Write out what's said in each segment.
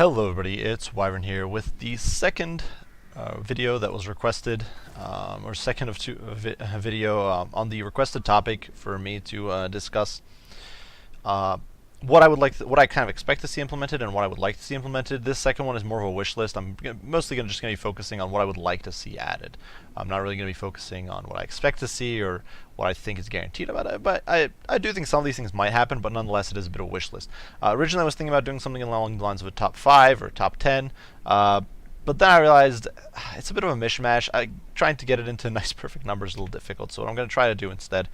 Hello everybody, it's Wyvern here with the second video that was requested, or second of two video on the requested topic for me to discuss what I would like, what I kind of expect to see implemented, and what I would like to see implemented. This second one is more of a wish list. I'm mostly just going to be focusing on what I would like to see added. I'm not really going to be focusing on what I expect to see or what I think is guaranteed about it. But I do think some of these things might happen, but nonetheless, it is a bit of a wish list. Originally, I was thinking about doing something along the lines of a top 5 or top 10. But then I realized it's a bit of a mishmash. Trying to get it into nice perfect numbers is a little difficult. So what I'm going to try to do instead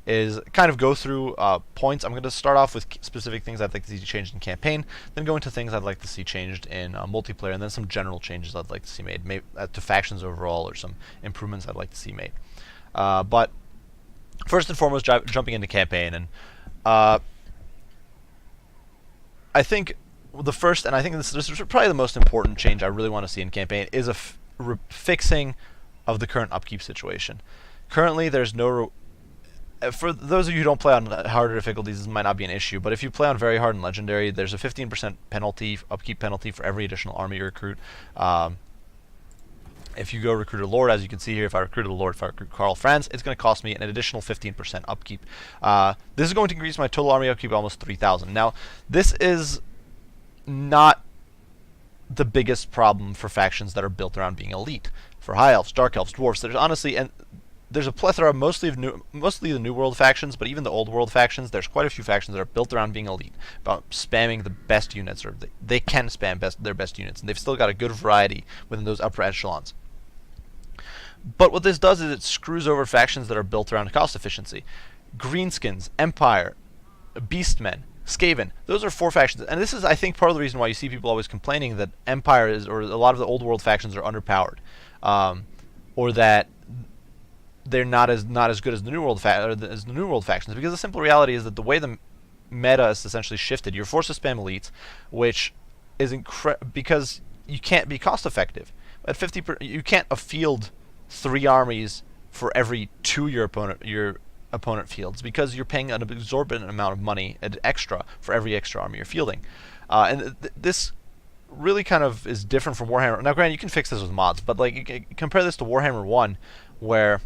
is kind of go through points. I'm going to start off with specific things I'd like to see changed in campaign, then go into things I'd like to see changed in multiplayer, and then some general changes I'd like to see made, to factions overall, or some improvements I'd like to see made. But first and foremost, jumping into campaign, and I think the first, and I think this is probably the most important change I really want to see in campaign, is a fixing of the current upkeep situation. Currently, there's no for those of you who don't play on harder difficulties, this might not be an issue, but if you play on very hard and legendary, there's a 15% penalty, upkeep penalty, for every additional army you recruit. If you go recruit a lord, as you can see here, if I recruited a lord, if I recruit Karl Franz, it's going to cost me an additional 15% upkeep. This is going to increase my total army upkeep by almost 3,000. Now, this is not the biggest problem for factions that are built around being elite. For high elves, dark elves, dwarves, there's honestly, and there's a plethora, mostly the New World factions, but even the Old World factions, there's quite a few factions that are built around being elite, about spamming the best units, or they can spam their best units, and they've still got a good variety within those upper echelons. But what this does is it screws over factions that are built around cost efficiency. Greenskins, Empire, Beastmen, Skaven, those are 4 factions, and this is, I think, part of the reason why you see people always complaining that Empire is, or a lot of the Old World factions are underpowered, or that they're not as good as the New World factions, because the simple reality is that the way the meta is essentially shifted, you're forced to spam elites, which is because you can't be cost effective. At 50%, you can't field 3 armies for every 2 your opponent fields, because you're paying an exorbitant amount of money extra for every extra army you're fielding, and this really kind of is different from Warhammer. Now, granted, you can fix this with mods, but like you compare this to Warhammer 1, where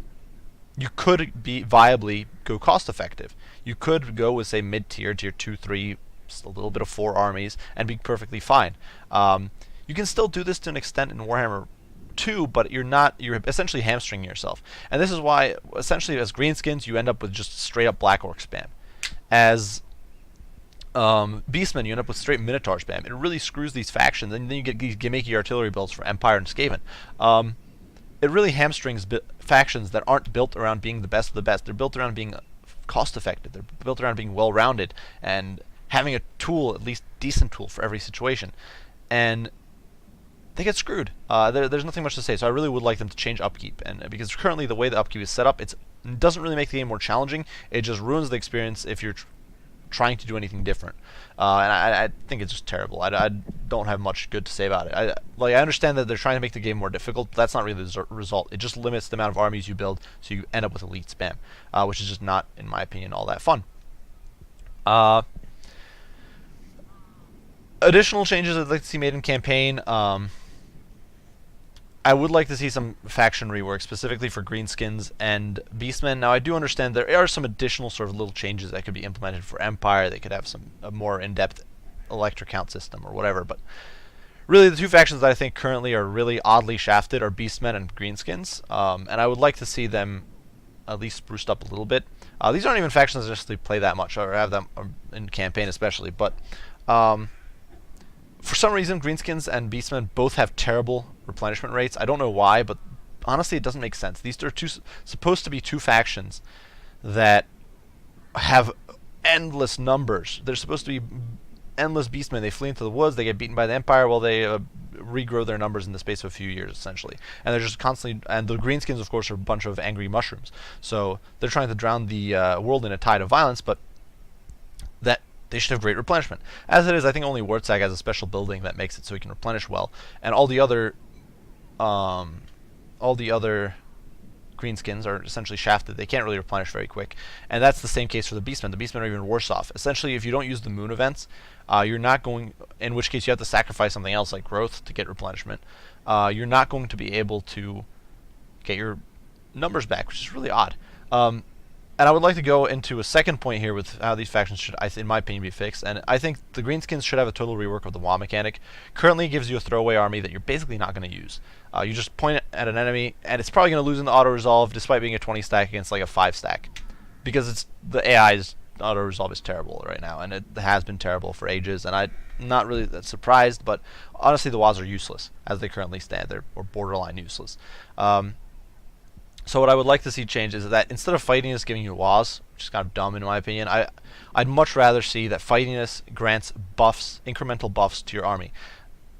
you could viably go cost effective. You could go with, say, mid-tier, tier 2, 3, just a little bit of 4 armies, and be perfectly fine. You can still do this to an extent in Warhammer 2, but you're essentially hamstringing yourself. And this is why, essentially, as Greenskins, you end up with just straight-up Black Orc spam. As Beastmen, you end up with straight Minotaur spam. It really screws these factions, and then you get these gimmicky artillery builds for Empire and Skaven. It really hamstrings factions that aren't built around being the best of the best. They're built around being cost-effective. They're built around being well-rounded and having a tool, at least decent tool, for every situation. And they get screwed. There's nothing much to say. So I really would like them to change upkeep, and because currently the way the upkeep is set up, it doesn't really make the game more challenging. It just ruins the experience if you're trying to do anything different, and I think it's just terrible. I don't have much good to say about it. I understand that they're trying to make the game more difficult, but that's not really the result. It just limits the amount of armies you build, so you end up with elite spam, which is just not, in my opinion, all that fun. Additional changes I'd like to see made in campaign. I would like to see some faction rework, specifically for Greenskins and Beastmen. Now, I do understand there are some additional sort of little changes that could be implemented for Empire. They could have a more in-depth electric count system or whatever. But really, the 2 factions that I think currently are really oddly shafted are Beastmen and Greenskins. And I would like to see them at least spruced up a little bit. These aren't even factions that necessarily play that much, or have them in campaign especially. But for some reason, Greenskins and Beastmen both have terrible replenishment rates. I don't know why, but honestly, it doesn't make sense. These are supposed to be 2 factions that have endless numbers. They're supposed to be endless Beastmen. They flee into the woods, they get beaten by the Empire, while they regrow their numbers in the space of a few years, essentially. And they're just constantly... And the Greenskins, of course, are a bunch of angry mushrooms. So they're trying to drown the world in a tide of violence, but that... they should have great replenishment. As it is, I think only Wurtzag has a special building that makes it so he can replenish well, and all the other greenskins are essentially shafted. They can't really replenish very quick. And that's the same case for the beastmen. The beastmen are even worse off. Essentially, if you don't use the moon events, you're not going, in which case you have to sacrifice something else like growth to get replenishment. You're not going to be able to get your numbers back, which is really odd. And I would like to go into a second point here with how these factions should, in my opinion, be fixed. And I think the greenskins should have a total rework of the WoW mechanic. Currently, it gives you a throwaway army that you're basically not going to use. You just point it at an enemy, and it's probably going to lose in the auto-resolve, despite being a 20 stack against like a 5 stack. Because the AI's auto-resolve is terrible right now, and it has been terrible for ages, and I'm not really that surprised, but honestly, the WoWs are useless as they currently stand. They're borderline useless. So what I would like to see change is that instead of fightiness giving you WoWs, which is kind of dumb in my opinion, I'd much rather see that fightiness grants buffs, incremental buffs to your army.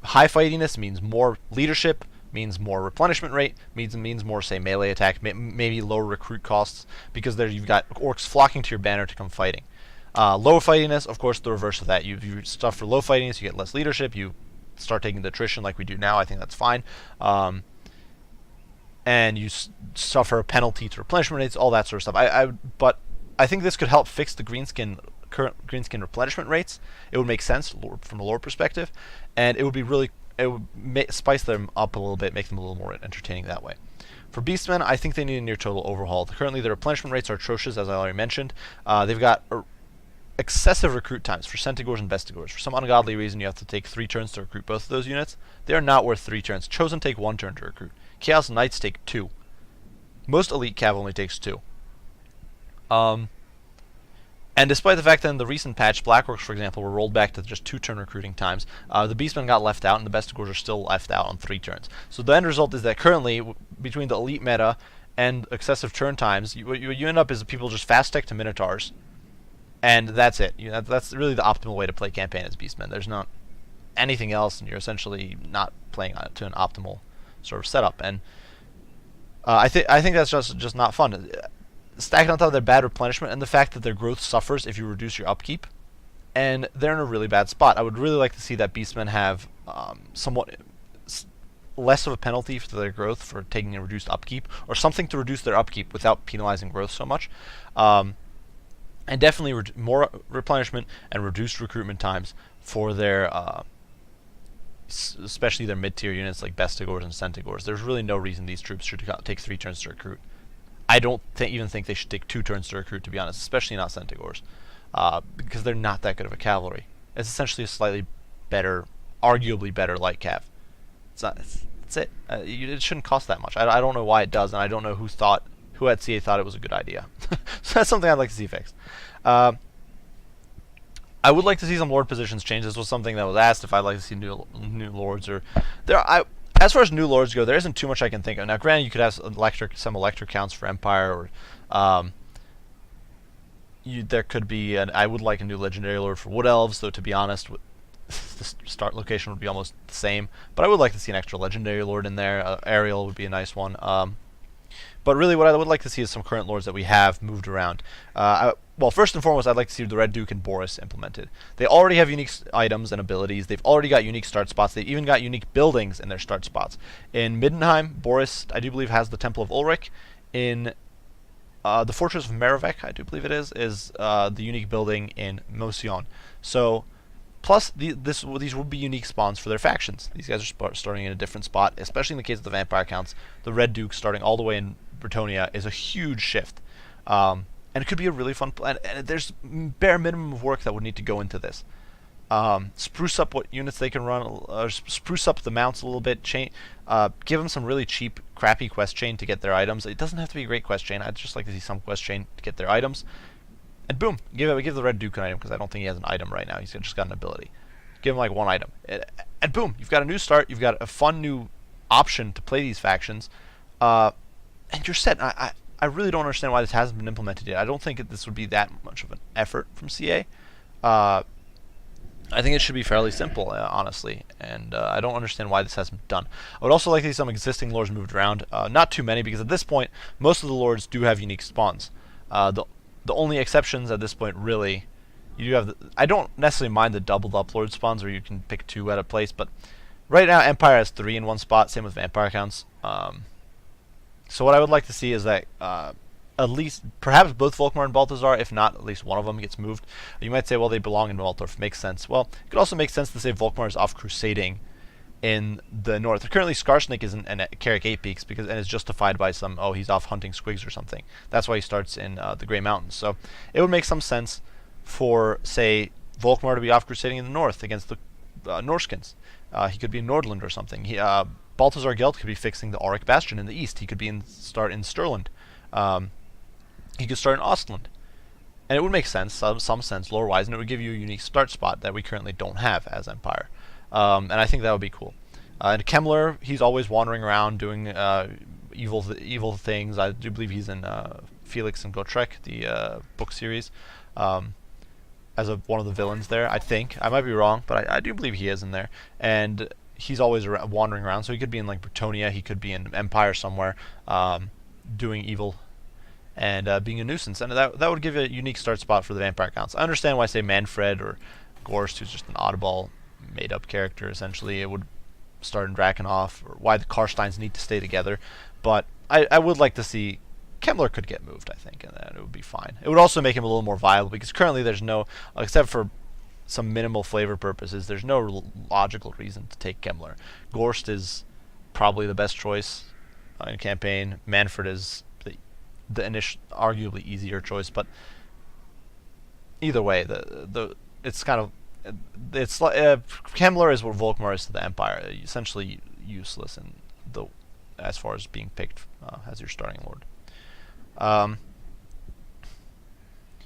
High fightiness means more leadership, means more replenishment rate, means more, say, melee attack, maybe lower recruit costs, because there you've got orcs flocking to your banner to come fighting. Low fightiness, of course, the reverse of that. You stuff for low fightiness, you get less leadership, you start taking the attrition like we do now. I think that's fine. And you suffer a penalty to replenishment rates, all that sort of stuff. But I think this could help fix the current greenskin replenishment rates. It would make sense from a lore perspective, and it would be really, it would spice them up a little bit, make them a little more entertaining that way. For beastmen, I think they need a near total overhaul. Currently, their replenishment rates are atrocious, as I already mentioned. They've got excessive recruit times for Centigores and Bestigores. For some ungodly reason, you have to take 3 turns to recruit both of those units. They are not worth 3 turns. Chosen take 1 turn to recruit. Chaos Knights take 2. Most Elite Cav only takes 2. And despite the fact that in the recent patch, Blackorcs, for example, were rolled back to just 2-turn recruiting times, the Beastmen got left out, and the Bestigores are still left out on 3 turns. So the end result is that currently, between the Elite meta and excessive turn times, what you end up is people just fast tech to Minotaurs, and that's it. That's really the optimal way to play campaign as Beastmen. There's not anything else, and you're essentially not playing to an optimal sort of setup, and I think that's just not fun. Stacking on top of their bad replenishment and the fact that their growth suffers if you reduce your upkeep, and they're in a really bad spot. I would really like to see that Beastmen have somewhat less of a penalty for their growth for taking a reduced upkeep, or something to reduce their upkeep without penalizing growth so much, and definitely more replenishment and reduced recruitment times for their especially their mid-tier units like Bestigores and Centigores. There's really no reason these troops should take 3 turns to recruit. I don't even think they should take 2 turns to recruit, to be honest, especially not Centigores, because they're not that good of a cavalry. It's essentially a slightly better, arguably better light cav. That's it. It shouldn't cost that much. I don't know why it does, and I don't know who at CA thought it was a good idea. So that's something I'd like to see fixed. I would like to see some lord positions change. This was something that was asked if I'd like to see new lords, or as far as new lords go, there isn't too much I can think of. Now, granted, you could have some electric counts for Empire, or there could be I would like a new legendary lord for Wood Elves, though to be honest, the start location would be almost the same. But I would like to see an extra legendary lord in there. Ariel would be a nice one. But really, what I would like to see is some current lords that we have moved around. Well, first and foremost, I'd like to see the Red Duke and Boris implemented. They already have unique items and abilities. They've already got unique start spots. They've even got unique buildings in their start spots. In Middenheim, Boris, I do believe, has the Temple of Ulrich. In the Fortress of Merivek, I do believe it is the unique building in Mosion. So, plus, these would be unique spawns for their factions. These guys are starting in a different spot, especially in the case of the Vampire counts. The Red Duke starting all the way in Bretonia is a huge shift. And it could be a really fun plan. And there's bare minimum of work that would need to go into this. Spruce up what units they can run, spruce up the mounts a little bit, give them some really cheap, crappy quest chain to get their items. It doesn't have to be a great quest chain. I'd just like to see some quest chain to get their items. And boom, give the Red Duke an item, because I don't think he has an item right now. He's just got an ability. Give him like 1 item. And boom, you've got a new start. You've got a fun new option to play these factions. And you're set. I really don't understand why this hasn't been implemented yet. I don't think this would be that much of an effort from CA. I think it should be fairly simple, honestly, and I don't understand why this hasn't been done. I would also like to see some existing lords moved around. Not too many, because at this point, most of the lords do have unique spawns. The only exceptions at this point, really, you do have I don't necessarily mind the doubled up lord spawns where you can pick 2 at a place, but right now Empire has 3 in one spot, same with Vampire counts. So what I would like to see is that at least perhaps both Volkmar and Balthazar, if not at least one of them, gets moved. You might say, well, they belong in Waldorf. Makes sense. Well, it could also make sense to say Volkmar is off crusading in the north. Currently, Skarsnik is in Carrick 8 Peaks and is justified by some, oh, he's off hunting squigs or something. That's why he starts in the Grey Mountains. So it would make some sense for, say, Volkmar to be off crusading in the north against the Norskins. He could be in Nordland or something. Balthazar Gelt could be fixing the Auric Bastion in the east. He could start in Sturland. He could start in Ostland. And it would make sense, some sense lore-wise, and it would give you a unique start spot that we currently don't have as Empire. And I think that would be cool. And Kemmler, he's always wandering around doing evil things. I do believe he's in Felix and Gotrek, the book series, as one of the villains there, I think. I might be wrong, but I do believe he is in there. And he's always wandering around, so he could be in like Bretonia, he could be in Empire somewhere, doing evil and being a nuisance, and that would give a unique start spot for the Vampire Counts. I understand why, say, Manfred or Gorst, who's just an oddball, made-up character, essentially, it would start in Drakenhof, or why the Karsteins need to stay together, but I would like to see Kemmler could get moved, I think, and then it would be fine. It would also make him a little more viable, because currently there's no, except for some minimal flavor purposes, there's no logical reason to take Kemmler. Gorst is probably the best choice in campaign. Manfred is the initial, arguably easier choice, but either way, it's kind of Kemmler is what Volkmar is to the Empire, essentially useless as far as being picked as your starting lord.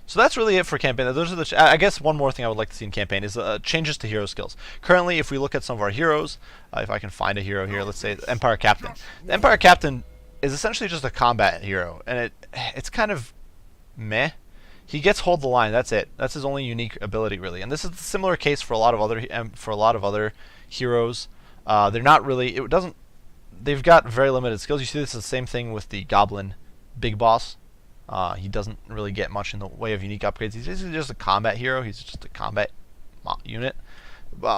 So that's really it for campaign. Those are I guess one more thing I would like to see in campaign is changes to hero skills. Currently, if we look at some of our heroes, if I can find a hero here, let's say Empire Captain. The Empire Captain is essentially just a combat hero, and it's kind of meh. He gets hold the line. That's it. That's his only unique ability, really. And this is a similar case for a lot of other heroes. They're not really. They've got very limited skills. You see, this is the same thing with the Goblin Big Boss. He doesn't really get much in the way of unique upgrades. He's basically just a combat hero. He's just a combat unit,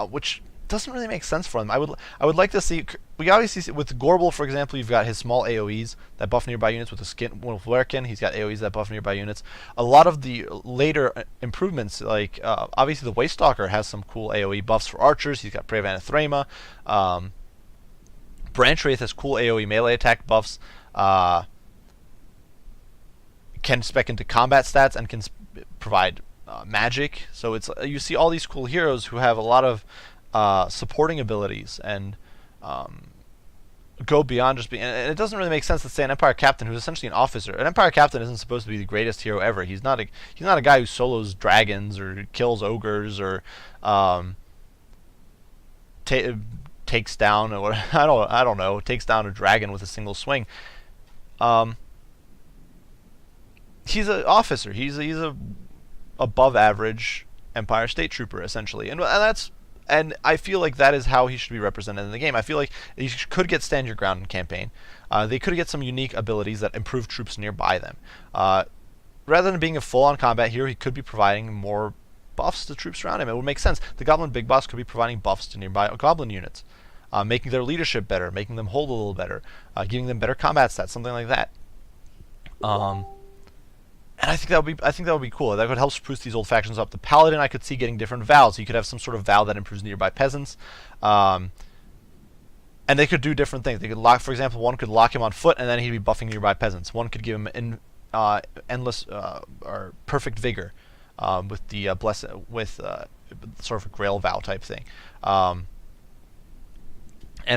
which doesn't really make sense for them. I would like to see. We obviously see with Gorbel, for example, you've got his small AoEs that buff nearby units. With Werkin, he's got AoEs that buff nearby units. A lot of the later improvements, like obviously the Waystalker has some cool AoE buffs for archers. He's got Praevan Threma. Branch Wraith has cool AoE melee attack buffs. Can spec into combat stats and can provide magic. So it's you see all these cool heroes who have a lot of supporting abilities and go beyond just being. And it doesn't really make sense to say an Empire Captain who's essentially an officer. An Empire Captain isn't supposed to be the greatest hero ever. He's not a guy who solos dragons or kills ogres or takes down I don't know, takes down a dragon with a single swing. He's an officer. He's a above average Empire State Trooper, essentially, and I feel like that is how he should be represented in the game. I feel like he could get stand your ground in campaign. They could get some unique abilities that improve troops nearby them. Rather than being a full-on combat hero, he could be providing more buffs to troops around him. It would make sense. The Goblin Big Boss could be providing buffs to nearby Goblin units, making their leadership better, making them hold a little better, giving them better combat stats, something like that. And I think that would be cool. That could help spruce these old factions up. The Paladin, I could see getting different vows. You could have some sort of vow that improves nearby peasants, and they could do different things. They could lock, for example, one could lock him on foot, and then he'd be buffing nearby peasants. One could give him endless or perfect vigor with the sort of a Grail vow type thing. And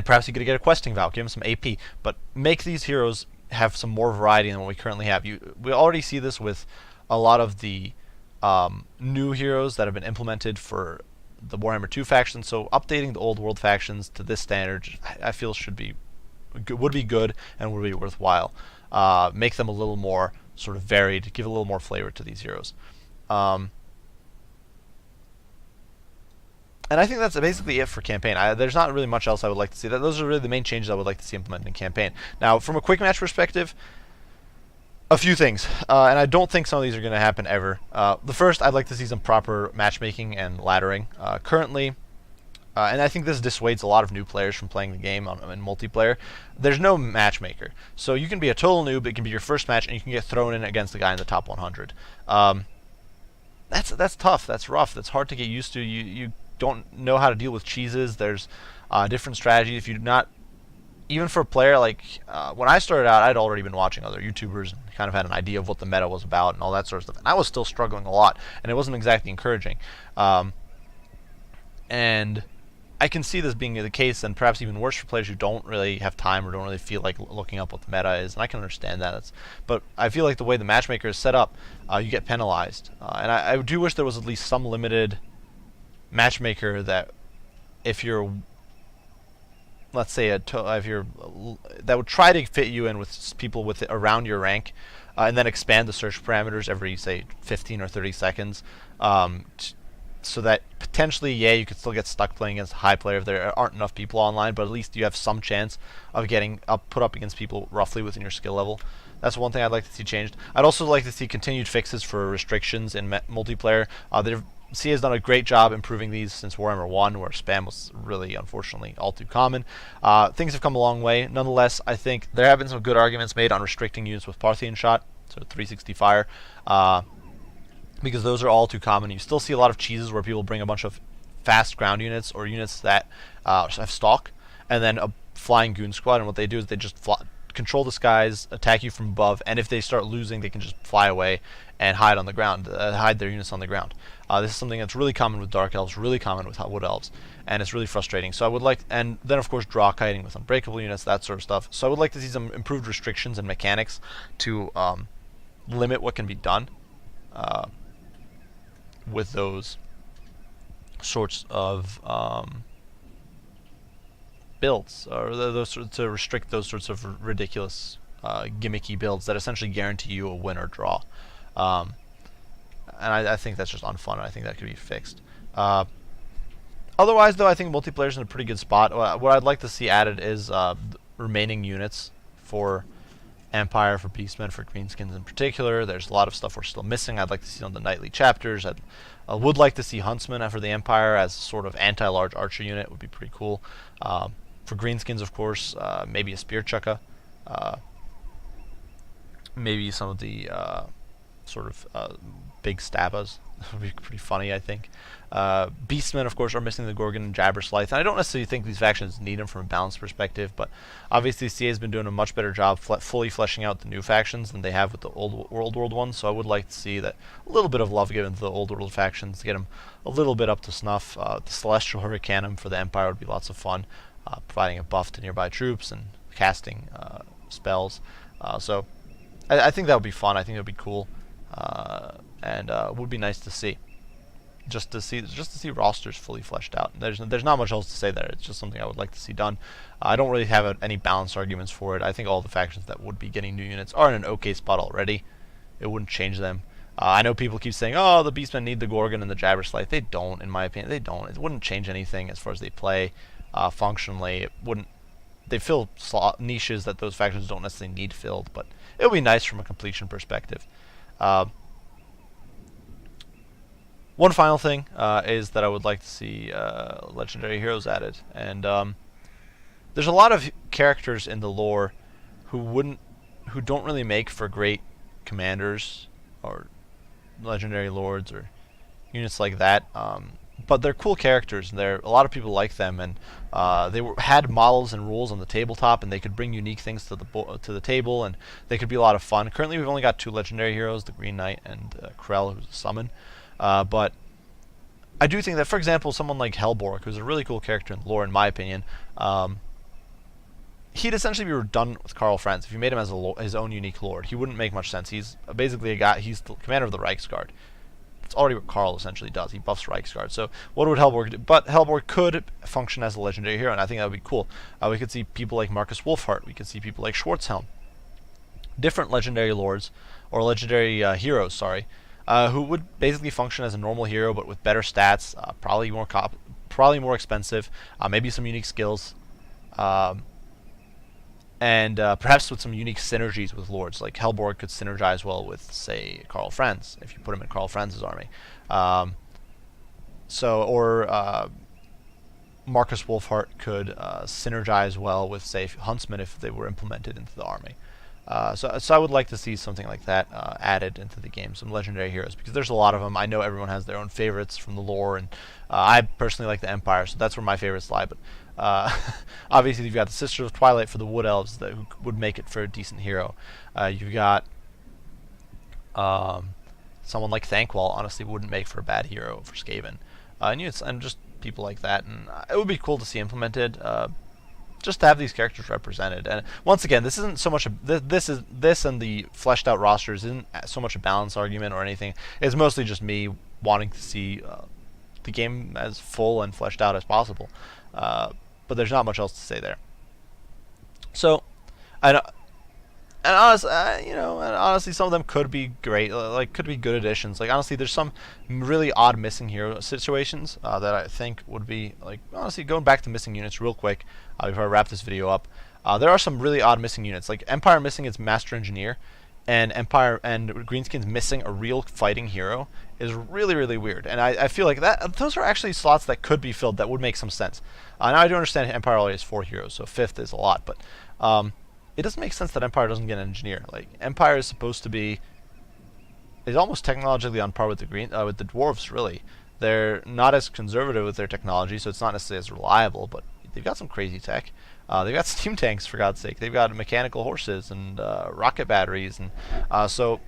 perhaps he could get a questing vow, give him some AP, but make these heroes have some more variety than what we currently have. We already see this with a lot of the new heroes that have been implemented for the Warhammer 2 faction. So updating the old world factions to this standard, I feel would be good and would be worthwhile. Make them a little more sort of varied, give a little more flavor to these heroes. And I think that's basically it for campaign. There's not really much else I would like to see. Those are really the main changes I would like to see implemented in campaign. Now, from a quick match perspective, a few things. And I don't think some of these are going to happen ever. The first, I'd like to see some proper matchmaking and laddering. Currently, and I think this dissuades a lot of new players from playing the game in multiplayer. There's no matchmaker, so you can be a total noob. It can be your first match, and you can get thrown in against the guy in the top 100. That's tough. That's rough. That's hard to get used to. You don't know how to deal with cheeses. There's different strategies. If you do not, even for a player like when I started out, I'd already been watching other YouTubers and kind of had an idea of what the meta was about and all that sort of stuff. And I was still struggling a lot, and it wasn't exactly encouraging. And I can see this being the case, and perhaps even worse for players who don't really have time or don't really feel like looking up what the meta is. And I can understand that. But I feel like the way the matchmaker is set up, you get penalized. And I do wish there was at least some limited matchmaker that, if you're, let's say, if you're, that would try to fit you in with people with around your rank, and then expand the search parameters every, say, 15 or 30 seconds. So that potentially, yeah, you could still get stuck playing against a high player if there aren't enough people online, but at least you have some chance of getting put up against people roughly within your skill level. That's one thing I'd like to see changed. I'd also like to see continued fixes for restrictions in multiplayer. CA has done a great job improving these since Warhammer 1, where spam was really, unfortunately, all too common. Things have come a long way. Nonetheless, I think there have been some good arguments made on restricting units with Parthian shot, so 360 fire. Because those are all too common. You still see a lot of cheeses where people bring a bunch of fast ground units or units that have stalk, and then a flying goon squad, and what they do is they just control the skies, attack you from above, and if they start losing, they can just fly away and hide on the ground, hide their units on the ground. This is something that's really common with Dark Elves, really common with Wood Elves, and it's really frustrating. So I would like, and then of course draw kiting with unbreakable units, that sort of stuff. So I would like to see some improved restrictions and mechanics to limit what can be done with those sorts of builds, or to restrict those sorts of ridiculous gimmicky builds that essentially guarantee you a win or draw. And I think that's just unfun, and I think that could be fixed. Otherwise, though, I think multiplayer's in a pretty good spot. What I'd like to see added is remaining units for Empire, for Beastmen, for Greenskins in particular. There's a lot of stuff we're still missing. I'd like to see on the nightly chapters. I would like to see Huntsmen for the Empire as a sort of anti-large archer unit. Would be pretty cool. For Greenskins, of course, maybe a Spear Chukka. Maybe some of the sort of big Stabas. That would be pretty funny, I think. Beastmen, of course, are missing the Gorgon and Jabberslythe, and I don't necessarily think these factions need them from a balance perspective, but obviously CA has been doing a much better job fully fleshing out the new factions than they have with the old world ones, so I would like to see that a little bit of love given to the old world factions to get them a little bit up to snuff. The Celestial Hurricanum for the Empire would be lots of fun, providing a buff to nearby troops and casting spells. So I think that would be fun. I think it would be cool. And it would be nice to see, just to see rosters fully fleshed out. There's not much else to say there. It's just something I would like to see done. I don't really have any balanced arguments for it. I think all the factions that would be getting new units are in an okay spot already. It wouldn't change them. I know people keep saying, "Oh, the Beastmen need the Gorgon and the Jabberslythe." They don't, in my opinion. They don't. It wouldn't change anything as far as they play functionally. It wouldn't. They fill niches that those factions don't necessarily need filled, but it would be nice from a completion perspective. One final thing is that I would like to see legendary heroes added, and there's a lot of characters in the lore who don't really make for great commanders or legendary lords or units like that, but they're cool characters, and a lot of people like them, and they had models and rules on the tabletop, and they could bring unique things to the table, and they could be a lot of fun. Currently, we've only got 2 legendary heroes: the Green Knight and Krell, who's a summon. But I do think that, for example, someone like Hellborg, who's a really cool character in the lore, in my opinion, he'd essentially be redundant with Karl Franz if you made him as his own unique lord. He wouldn't make much sense. He's basically a guy. He's the commander of the Reichsguard. It's already what Karl essentially does. He buffs Reichsguard. So what would Hellborg do? But Hellborg could function as a legendary hero, and I think that would be cool. We could see people like Marcus Wolfhart. We could see people like Schwarzhelm. Different legendary lords, or legendary heroes, sorry, who would basically function as a normal hero, but with better stats, probably more expensive, maybe some unique skills, and perhaps with some unique synergies with lords. Like Hellborg could synergize well with, say, Karl Franz, if you put him in Karl Franz's army. Marcus Wolfhart could synergize well with, say, Huntsman if they were implemented into the army. So I would like to see something like that added into the game, some legendary heroes, because there's a lot of them. I know everyone has their own favorites from the lore, and I personally like the Empire, so that's where my favorites lie. But obviously, you've got the Sisters of Twilight for the Wood Elves that would make it for a decent hero. You've got someone like Thankwall, honestly, wouldn't make for a bad hero for Skaven, and just people like that, and it would be cool to see implemented. Just to have these characters represented, and once again, this isn't so much this and the fleshed out rosters isn't so much a balance argument or anything. It's mostly just me wanting to see the game as full and fleshed out as possible. But there's not much else to say there. So, and honestly, some of them could be great, like could be good additions. Like honestly, there's some really odd missing hero situations that I think would be like honestly going back to missing units real quick before I wrap this video up. There are some really odd missing units, like Empire missing its Master Engineer, and Empire and Greenskins missing a real fighting hero is really, really weird. And I feel like those are actually slots that could be filled that would make some sense. Now I do understand Empire only has 4 heroes, so 5th is a lot, but it doesn't make sense that Empire doesn't get an engineer. Like Empire is supposed to be, is almost technologically on par with the with the dwarves. Really, they're not as conservative with their technology, so it's not necessarily as reliable. But they've got some crazy tech. They've got steam tanks, for God's sake. They've got mechanical horses and rocket batteries, and so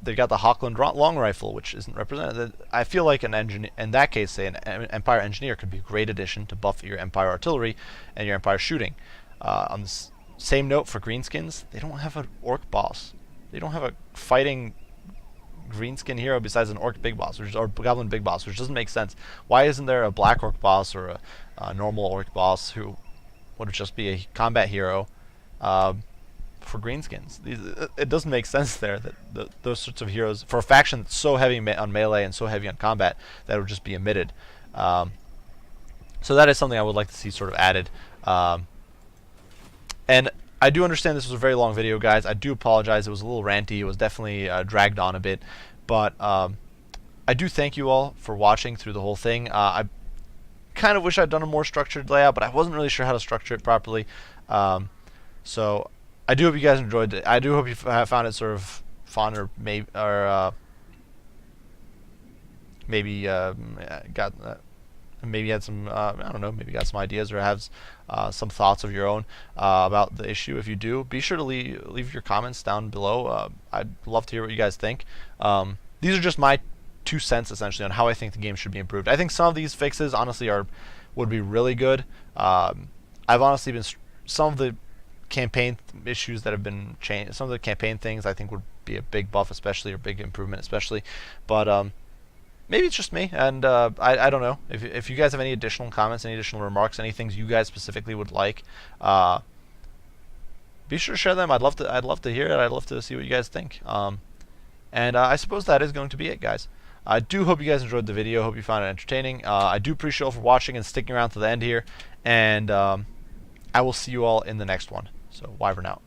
they've got the Hochland long rifle, which isn't represented. I feel like an engineer, in that case, say an Empire engineer could be a great addition to buff your Empire artillery and your Empire shooting. On this same note for Greenskins, they don't have an orc boss. They don't have a fighting greenskin hero besides an orc big boss, or goblin big boss, which doesn't make sense. Why isn't there a black orc boss or a normal orc boss who would just be a combat hero for Greenskins? It doesn't make sense there that those sorts of heroes, for a faction that's so heavy on melee and so heavy on combat, that would just be omitted. So that is something I would like to see sort of added. And I do understand this was a very long video, guys. I do apologize. It was a little ranty. It was definitely dragged on a bit. But I do thank you all for watching through the whole thing. I kind of wish I'd done a more structured layout, but I wasn't really sure how to structure it properly. So I do hope you guys enjoyed it. I do hope you found it sort of fun, or maybe got... maybe had some, I don't know, maybe got some ideas or have some thoughts of your own about the issue. If you do, be sure to leave your comments down below. I'd love to hear what you guys think. These are just my 2 cents, essentially, on how I think the game should be improved. I think some of these fixes, honestly, would be really good. I've honestly been... Some of the campaign issues that have been changed, some of the campaign things I think would be a big buff, especially, or big improvement, especially. But... maybe it's just me, and I don't know. If you guys have any additional comments, any additional remarks, any things you guys specifically would like, be sure to share them. I'd love to hear it. I'd love to see what you guys think. And I suppose that is going to be it, guys. I do hope you guys enjoyed the video. Hope you found it entertaining. I do appreciate you all for watching and sticking around to the end here, and I will see you all in the next one. So, Wyvern out.